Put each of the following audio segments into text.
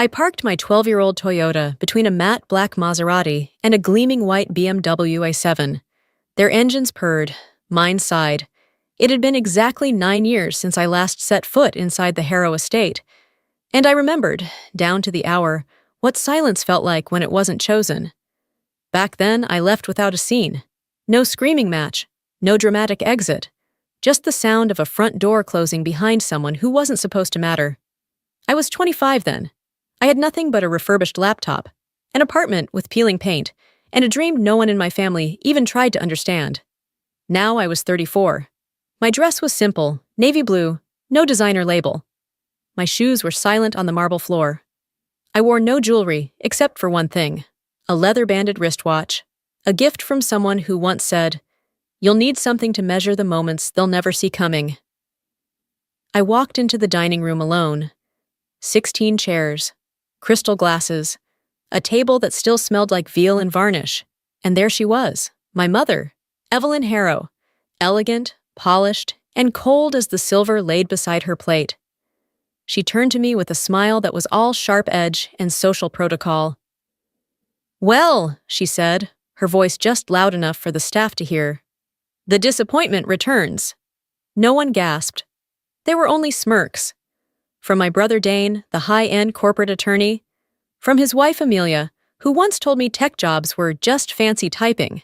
I parked my 12-year-old Toyota between a matte black Maserati and a gleaming white BMW A7. Their engines purred, mine sighed. It had been exactly 9 years since I last set foot inside the Harrow estate, and I remembered, down to the hour, what silence felt like when it wasn't chosen. Back then, I left without a scene. No screaming match, no dramatic exit, just the sound of a front door closing behind someone who wasn't supposed to matter. I was 25 then. I had nothing but a refurbished laptop, an apartment with peeling paint, and a dream no one in my family even tried to understand. Now I was 34. My dress was simple, navy blue, no designer label. My shoes were silent on the marble floor. I wore no jewelry except for one thing, a leather-banded wristwatch, a gift from someone who once said, "You'll need something to measure the moments they'll never see coming." I walked into the dining room alone. 16 chairs, crystal glasses, a table that still smelled like veal and varnish. And there she was, my mother, Evelyn Harrow, elegant, polished, and cold as the silver laid beside her plate. She turned to me with a smile that was all sharp edge and social protocol. "Well," she said, her voice just loud enough for the staff to hear, "the disappointment returns." No one gasped. There were only smirks. From my brother Dane, the high-end corporate attorney, from his wife Amelia, who once told me tech jobs were just fancy typing,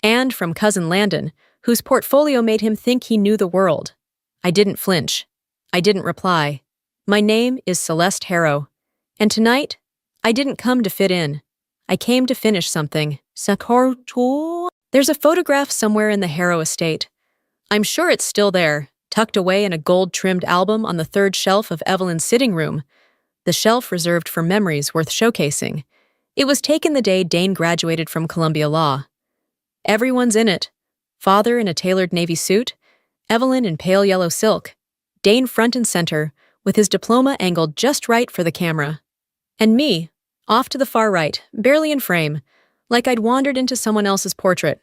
and from cousin Landon, whose portfolio made him think he knew the world. I didn't flinch. I didn't reply. My name is Celeste Harrow, and tonight, I didn't come to fit in. I came to finish something. There's a photograph somewhere in the Harrow estate. I'm sure it's still there, tucked away in a gold-trimmed album on the third shelf of Evelyn's sitting room, the shelf reserved for memories worth showcasing. It was taken the day Dane graduated from Columbia Law. Everyone's in it. Father in a tailored navy suit, Evelyn in pale yellow silk, Dane front and center, with his diploma angled just right for the camera. And me, off to the far right, barely in frame, like I'd wandered into someone else's portrait.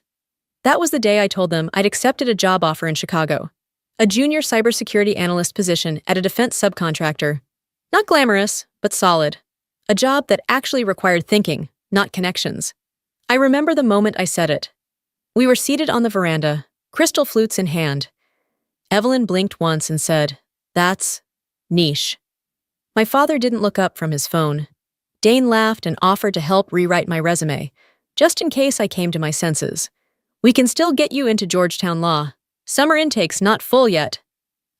That was the day I told them I'd accepted a job offer in Chicago. A junior cybersecurity analyst position at a defense subcontractor. Not glamorous, but solid. A job that actually required thinking, not connections. I remember the moment I said it. We were seated on the veranda, crystal flutes in hand. Evelyn blinked once and said, "That's niche." My father didn't look up from his phone. Dane laughed and offered to help rewrite my resume, just in case I came to my senses. "We can still get you into Georgetown Law. Summer intake's not full yet."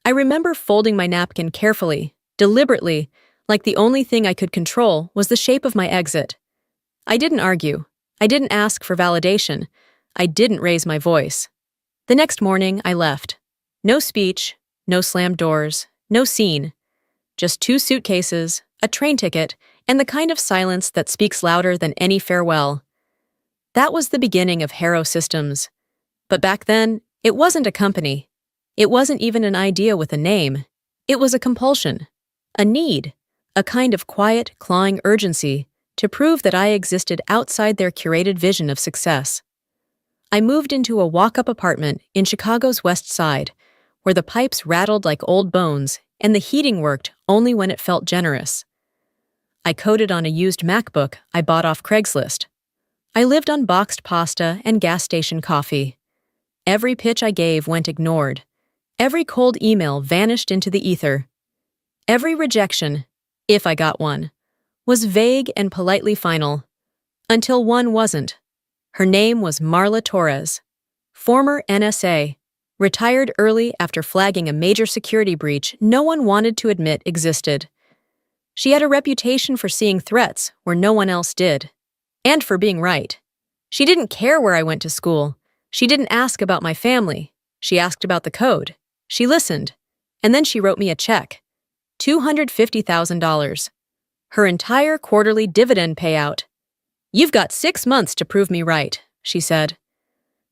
I remember folding my napkin carefully, deliberately, like the only thing I could control was the shape of my exit. I didn't argue. I didn't ask for validation. I didn't raise my voice. The next morning, I left. No speech, no slammed doors, no scene. Just 2 suitcases, a train ticket, and the kind of silence that speaks louder than any farewell. That was the beginning of Harrow Systems. But back then, it wasn't a company. It wasn't even an idea with a name. It was a compulsion, a need, a kind of quiet, clawing urgency to prove that I existed outside their curated vision of success. I moved into a walk-up apartment in Chicago's West Side, where the pipes rattled like old bones and the heating worked only when it felt generous. I coded on a used MacBook I bought off Craigslist. I lived on boxed pasta and gas station coffee. Every pitch I gave went ignored. Every cold email vanished into the ether. Every rejection, if I got one, was vague and politely final. Until one wasn't. Her name was Marla Torres, former NSA, retired early after flagging a major security breach no one wanted to admit existed. She had a reputation for seeing threats where no one else did, and for being right. She didn't care where I went to school. She didn't ask about my family. She asked about the code. She listened, and then she wrote me a check. $250,000. Her entire quarterly dividend payout. "You've got 6 months to prove me right," she said.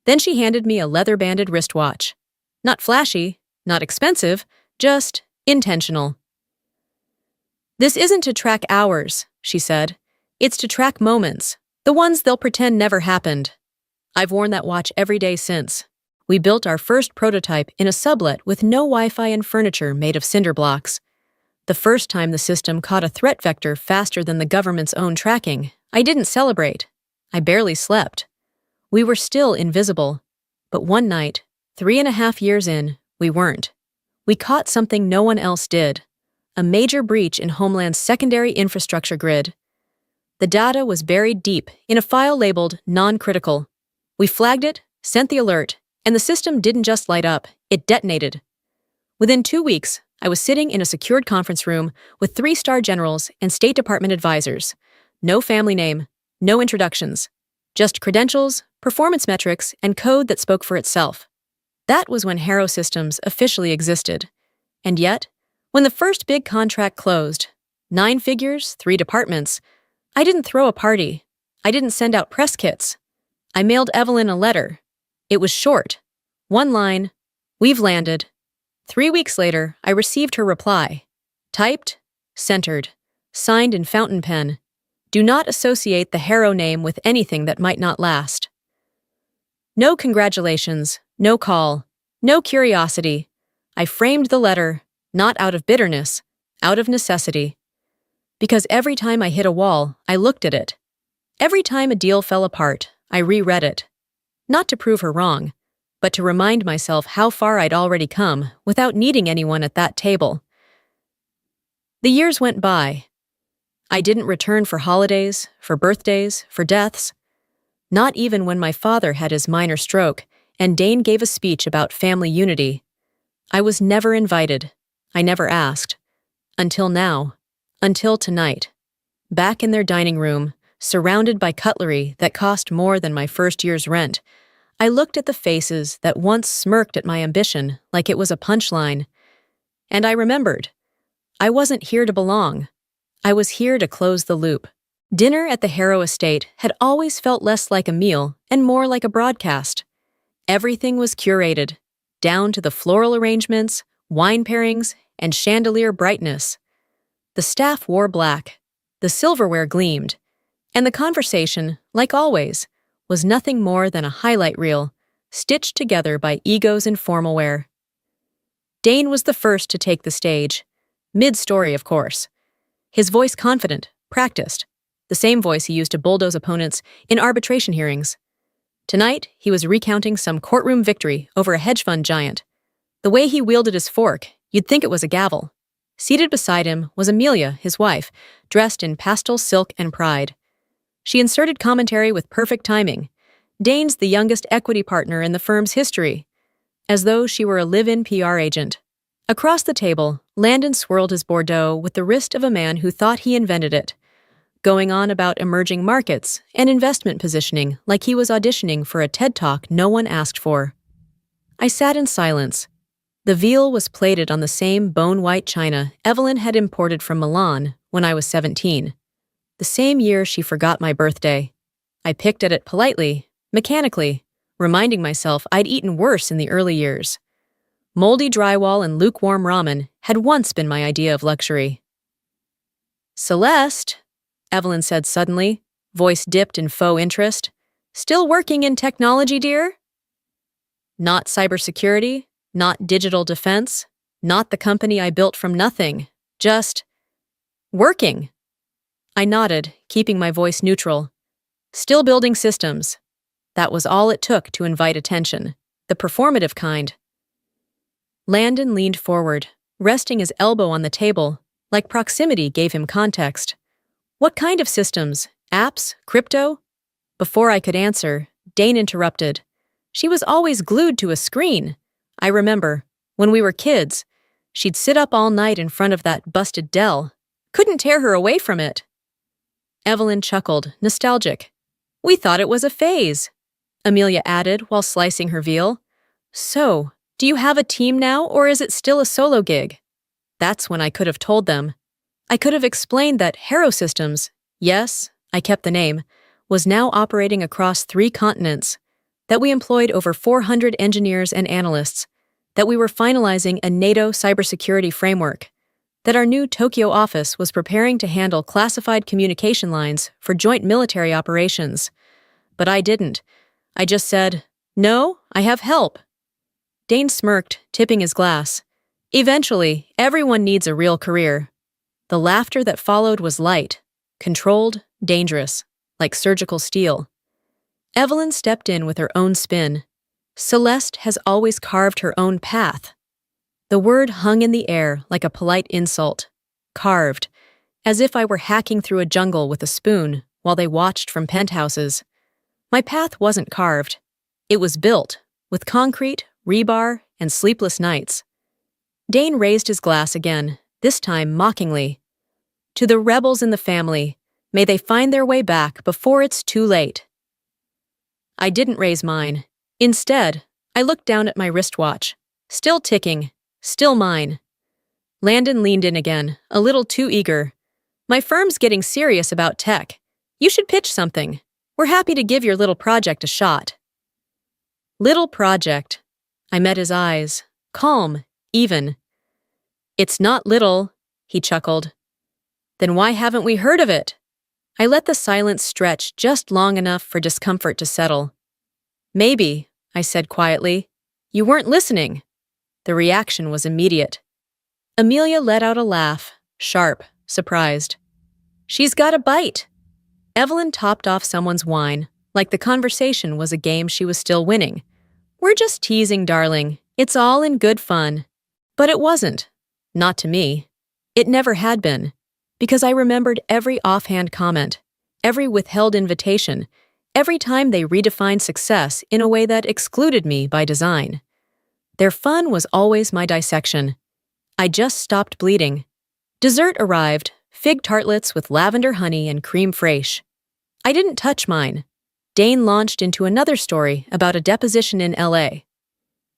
Then she handed me a leather-banded wristwatch. Not flashy, not expensive, just intentional. "This isn't to track hours," she said. "It's to track moments, the ones they'll pretend never happened." I've worn that watch every day since. We built our first prototype in a sublet with no Wi-Fi and furniture made of cinder blocks. The first time the system caught a threat vector faster than the government's own tracking, I didn't celebrate. I barely slept. We were still invisible. But one night, 3.5 years in, we weren't. We caught something no one else did. A major breach in Homeland's secondary infrastructure grid. The data was buried deep in a file labeled non-critical. We flagged it, sent the alert, and the system didn't just light up, it detonated. Within 2 weeks, I was sitting in a secured conference room with 3-star generals and State Department advisors. No family name, no introductions. Just credentials, performance metrics, and code that spoke for itself. That was when Harrow Systems officially existed. And yet, when the first big contract closed, 9 figures, 3 departments, I didn't throw a party. I didn't send out press kits. I mailed Evelyn a letter. It was short. 1 line, "We've landed." 3 weeks later, I received her reply. Typed, centered, signed in fountain pen. Do not associate the Harrow name with anything that might not last. No congratulations, no call, no curiosity. I framed the letter, not out of bitterness, out of necessity. Because every time I hit a wall, I looked at it. Every time a deal fell apart, I reread it. Not to prove her wrong, but to remind myself how far I'd already come without needing anyone at that table. The years went by. I didn't return for holidays, for birthdays, for deaths. Not even when my father had his minor stroke and Dane gave a speech about family unity. I was never invited. I never asked. Until now. Until tonight. Back in their dining room, surrounded by cutlery that cost more than my first year's rent, I looked at the faces that once smirked at my ambition like it was a punchline. And I remembered. I wasn't here to belong. I was here to close the loop. Dinner at the Harrow estate had always felt less like a meal and more like a broadcast. Everything was curated, down to the floral arrangements, wine pairings, and chandelier brightness. The staff wore black, the silverware gleamed, and the conversation, like always, was nothing more than a highlight reel, stitched together by egos in formal wear. Dane was the first to take the stage, mid-story of course. His voice confident, practiced, the same voice he used to bulldoze opponents in arbitration hearings. Tonight, he was recounting some courtroom victory over a hedge fund giant. The way he wielded his fork, you'd think it was a gavel. Seated beside him was Amelia, his wife, dressed in pastel silk and pride. She inserted commentary with perfect timing. Dane's the youngest equity partner in the firm's history, as though she were a live-in PR agent. Across the table, Landon swirled his Bordeaux with the wrist of a man who thought he invented it, going on about emerging markets and investment positioning like he was auditioning for a TED Talk no one asked for. I sat in silence. The veal was plated on the same bone-white china Evelyn had imported from Milan when I was 17. The same year she forgot my birthday. I picked at it politely, mechanically, reminding myself I'd eaten worse in the early years. Moldy drywall and lukewarm ramen had once been my idea of luxury. "Celeste," Evelyn said suddenly, voice dipped in faux interest. "Still working in technology, dear?" Not cybersecurity, not digital defense, not the company I built from nothing, just working. I nodded, keeping my voice neutral. Still building systems. That was all it took to invite attention, the performative kind. Landon leaned forward, resting his elbow on the table, like proximity gave him context. "What kind of systems? Apps? Crypto?" Before I could answer, Dane interrupted. "She was always glued to a screen. I remember, when we were kids, she'd sit up all night in front of that busted Dell. Couldn't tear her away from it." Evelyn chuckled, nostalgic. "We thought it was a phase," Amelia added while slicing her veal. "So, do you have a team now, or is it still a solo gig?" That's when I could have told them. I could have explained that Harrow Systems, yes, I kept the name, was now operating across 3 continents, that we employed over 400 engineers and analysts, that we were finalizing a NATO cybersecurity framework, that our new Tokyo office was preparing to handle classified communication lines for joint military operations. But I didn't. I just said, "No, I have help." Dane smirked, tipping his glass. "Eventually, everyone needs a real career, The laughter that followed was light, controlled, dangerous, like surgical steel. Evelyn stepped in with her own spin. Celeste has always carved her own path. The word hung in the air like a polite insult. Carved, as if I were hacking through a jungle with a spoon while they watched from penthouses. My path wasn't carved. It was built, with concrete, rebar, and sleepless nights. Dane raised his glass again, this time mockingly. To the rebels in the family, may they find their way back before it's too late. I didn't raise mine. Instead, I looked down at my wristwatch. Still ticking, still mine. Landon leaned in again, a little too eager. My firm's getting serious about tech. You should pitch something. We're happy to give your little project a shot. Little project. I met his eyes, calm, even. It's not little, he chuckled. Then why haven't we heard of it? I let the silence stretch just long enough for discomfort to settle. Maybe, I said quietly, you weren't listening. The reaction was immediate. Amelia let out a laugh, sharp, surprised. She's got a bite. Evelyn topped off someone's wine, like the conversation was a game she was still winning. We're just teasing, darling. It's all in good fun. But it wasn't. Not to me. It never had been. Because I remembered every offhand comment, every withheld invitation, every time they redefined success in a way that excluded me by design. Their fun was always my dissection. I just stopped bleeding. Dessert arrived, fig tartlets with lavender honey and cream fraiche. I didn't touch mine. Dane launched into another story about a deposition in L.A.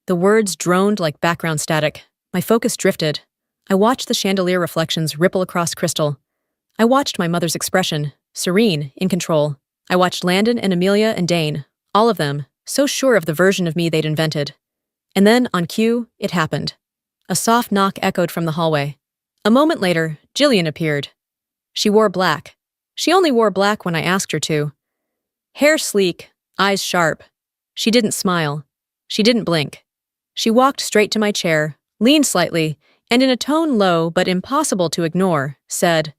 The words droned like background static. My focus drifted. I watched the chandelier reflections ripple across crystal. I watched my mother's expression, serene, in control. I watched Landon and Amelia and Dane, all of them, so sure of the version of me they'd invented. And then, on cue, it happened. A soft knock echoed from the hallway. A moment later, Jillian appeared. She wore black. She only wore black when I asked her to. Hair sleek, eyes sharp. She didn't smile. She didn't blink. She walked straight to my chair, leaned slightly, and in a tone low but impossible to ignore, said,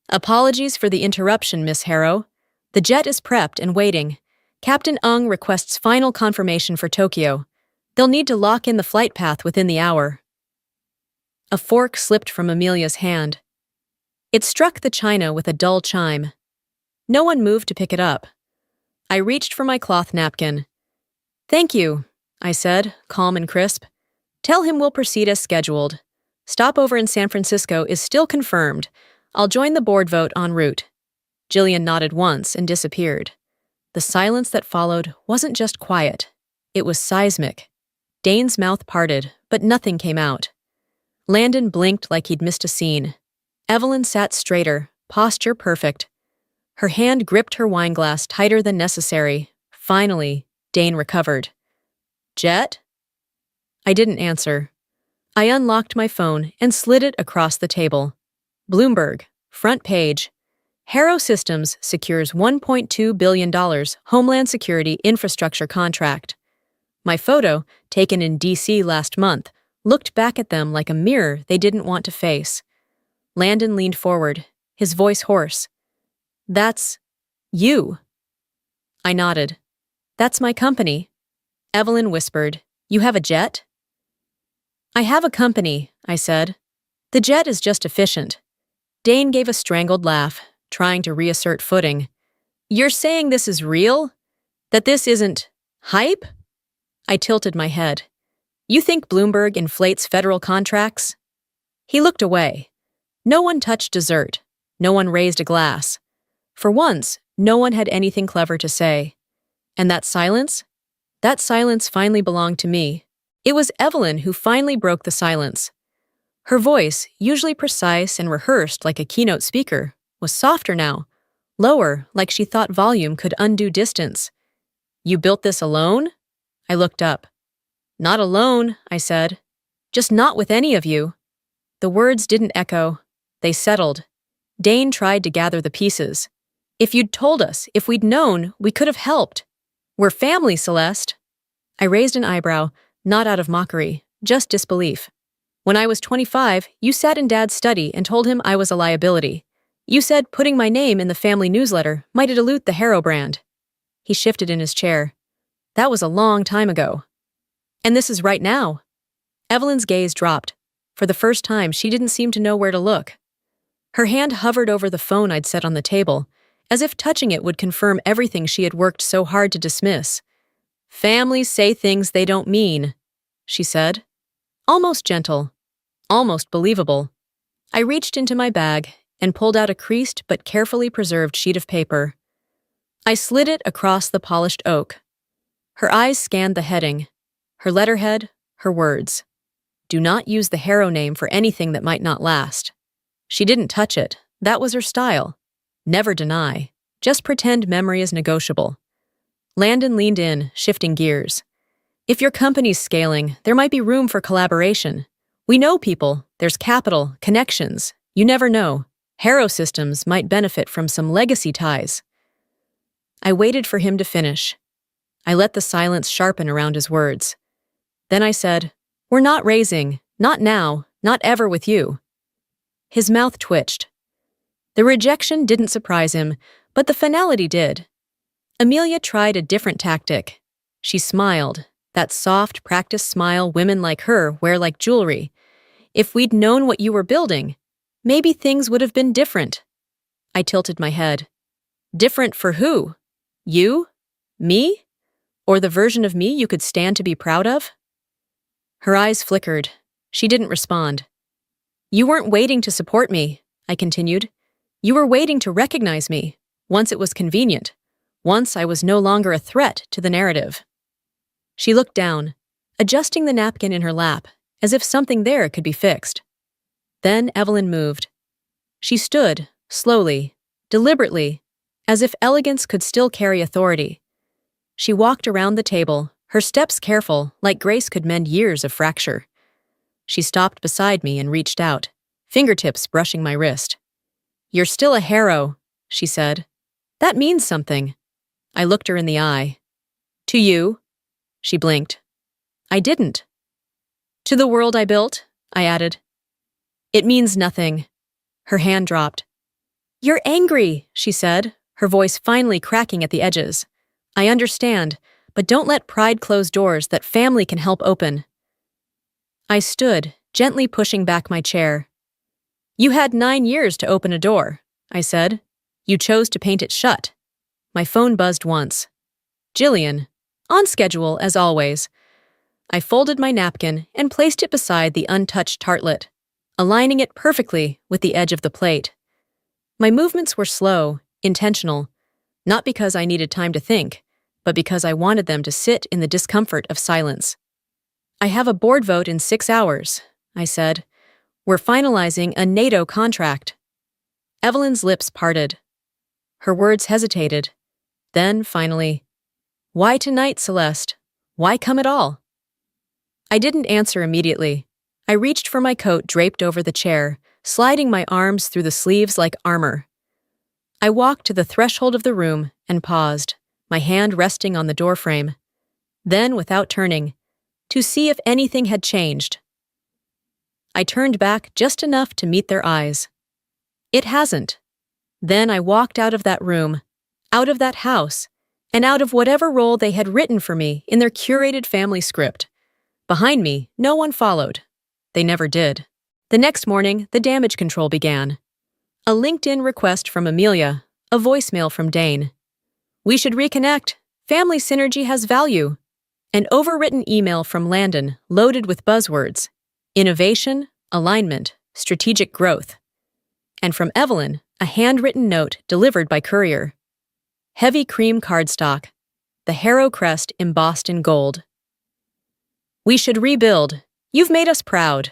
"Apologies for the interruption, Miss Harrow. The jet is prepped and waiting. Captain Ung requests final confirmation for Tokyo. They'll need to lock in the flight path within the hour." A fork slipped from Amelia's hand. It struck the china with a dull chime. No one moved to pick it up. I reached for my cloth napkin. "Thank you," I said, calm and crisp. "Tell him we'll proceed as scheduled. Stopover in San Francisco is still confirmed. I'll join the board vote en route." Jillian nodded once and disappeared. The silence that followed wasn't just quiet. It was seismic. Dane's mouth parted, but nothing came out. Landon blinked like he'd missed a scene. Evelyn sat straighter, posture perfect. Her hand gripped her wineglass tighter than necessary. Finally, Dane recovered. "Jet?" I didn't answer. I unlocked my phone and slid it across the table. Bloomberg, front page. Harrow Systems secures $1.2 billion Homeland Security infrastructure contract. My photo, taken in D.C. last month, looked back at them like a mirror they didn't want to face. Landon leaned forward, his voice hoarse. "That's you." I nodded. "That's my company." Evelyn whispered, "You have a jet?" "I have a company," I said. "The jet is just efficient." Dane gave a strangled laugh, trying to reassert footing. "You're saying this is real? That this isn't hype?" I tilted my head. "You think Bloomberg inflates federal contracts?" He looked away. No one touched dessert. No one raised a glass. For once, no one had anything clever to say. And that silence? That silence finally belonged to me. It was Evelyn who finally broke the silence. Her voice, usually precise and rehearsed like a keynote speaker, was softer now, lower like she thought volume could undo distance. "You built this alone?" I looked up. "Not alone," I said. "Just not with any of you." The words didn't echo. They settled. Dane tried to gather the pieces. "If you'd told us, if we'd known, we could have helped. We're family, Celeste." I raised an eyebrow, not out of mockery, just disbelief. When I was 25, you sat in Dad's study and told him I was a liability. You said putting my name in the family newsletter might dilute the Harrow brand. He shifted in his chair. That was a long time ago. And this is right now. Evelyn's gaze dropped. For the first time, she didn't seem to know where to look. Her hand hovered over the phone I'd set on the table, as if touching it would confirm everything she had worked so hard to dismiss. Families say things they don't mean, she said. Almost gentle, almost believable. I reached into my bag and pulled out a creased but carefully preserved sheet of paper. I slid it across the polished oak. Her eyes scanned the heading, her letterhead, her words. Do not use the Harrow name for anything that might not last. She didn't touch it. That was her style. Never deny. Just pretend memory is negotiable. Landon leaned in, shifting gears. If your company's scaling, there might be room for collaboration. We know people. There's capital, connections. You never know. Harrow Systems might benefit from some legacy ties. I waited for him to finish. I let the silence sharpen around his words. Then I said, We're not raising. Not now. Not ever with you. His mouth twitched. The rejection didn't surprise him, but the finality did. Amelia tried a different tactic. She smiled, that soft, practiced smile women like her wear like jewelry. If we'd known what you were building, maybe things would have been different. I tilted my head. Different for who? You? Me? Or the version of me you could stand to be proud of? Her eyes flickered. She didn't respond. You weren't waiting to support me, I continued. You were waiting to recognize me, once it was convenient, once I was no longer a threat to the narrative. She looked down, adjusting the napkin in her lap, as if something there could be fixed. Then Evelyn moved. She stood, slowly, deliberately, as if elegance could still carry authority. She walked around the table, her steps careful, like grace could mend years of fracture. She stopped beside me and reached out, fingertips brushing my wrist. You're still a Harrow, she said. That means something. I looked her in the eye. To you? She blinked. I didn't. To the world I built, I added. It means nothing. Her hand dropped. You're angry, she said, her voice finally cracking at the edges. I understand, but don't let pride close doors that family can help open. I stood, gently pushing back my chair. You had 9 years to open a door, I said. You chose to paint it shut. My phone buzzed once. Jillian. On schedule, as always. I folded my napkin and placed it beside the untouched tartlet, aligning it perfectly with the edge of the plate. My movements were slow, intentional, not because I needed time to think, but because I wanted them to sit in the discomfort of silence. I have a board vote in 6 hours, I said. We're finalizing a NATO contract. Evelyn's lips parted. Her words hesitated. Then, finally, why tonight, Celeste? Why come at all? I didn't answer immediately. I reached for my coat draped over the chair, sliding my arms through the sleeves like armor. I walked to the threshold of the room and paused, my hand resting on the doorframe. Then, without turning, to see if anything had changed. I turned back just enough to meet their eyes. It hasn't. Then I walked out of that room, out of that house, and out of whatever role they had written for me in their curated family script. Behind me, no one followed. They never did. The next morning, the damage control began. A LinkedIn request from Amelia, a voicemail from Dane. We should reconnect. Family synergy has value. An overwritten email from Landon loaded with buzzwords. Innovation, alignment, strategic growth. And from Evelyn, a handwritten note delivered by courier. Heavy cream cardstock, the Harrow crest embossed in gold. We should rebuild. You've made us proud.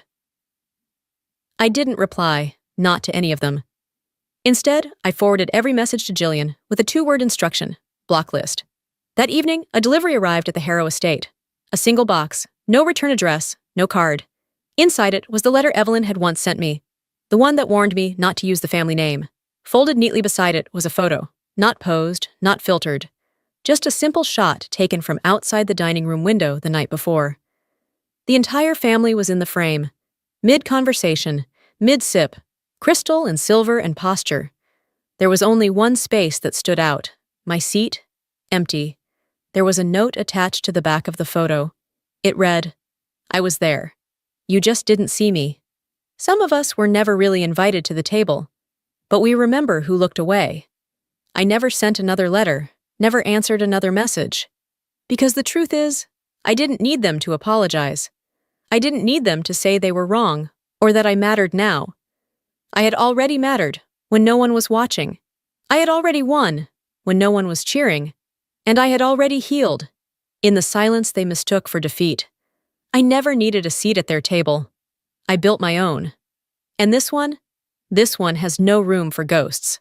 I didn't reply, not to any of them. Instead, I forwarded every message to Jillian with a 2-word instruction, block list. That evening, a delivery arrived at the Harrow estate. A single box, no return address, no card. Inside it was the letter Evelyn had once sent me, the one that warned me not to use the family name. Folded neatly beside it was a photo, not posed, not filtered. Just a simple shot taken from outside the dining room window the night before. The entire family was in the frame. Mid-conversation, mid-sip, crystal and silver and posture. There was only one space that stood out. My seat, empty. There was a note attached to the back of the photo. It read, "I was there. You just didn't see me." Some of us were never really invited to the table, but we remember who looked away. I never sent another letter, never answered another message. Because the truth is, I didn't need them to apologize. I didn't need them to say they were wrong, or that I mattered now. I had already mattered when no one was watching. I had already won when no one was cheering. And I had already healed in the silence they mistook for defeat. I never needed a seat at their table. I built my own. And this one has no room for ghosts.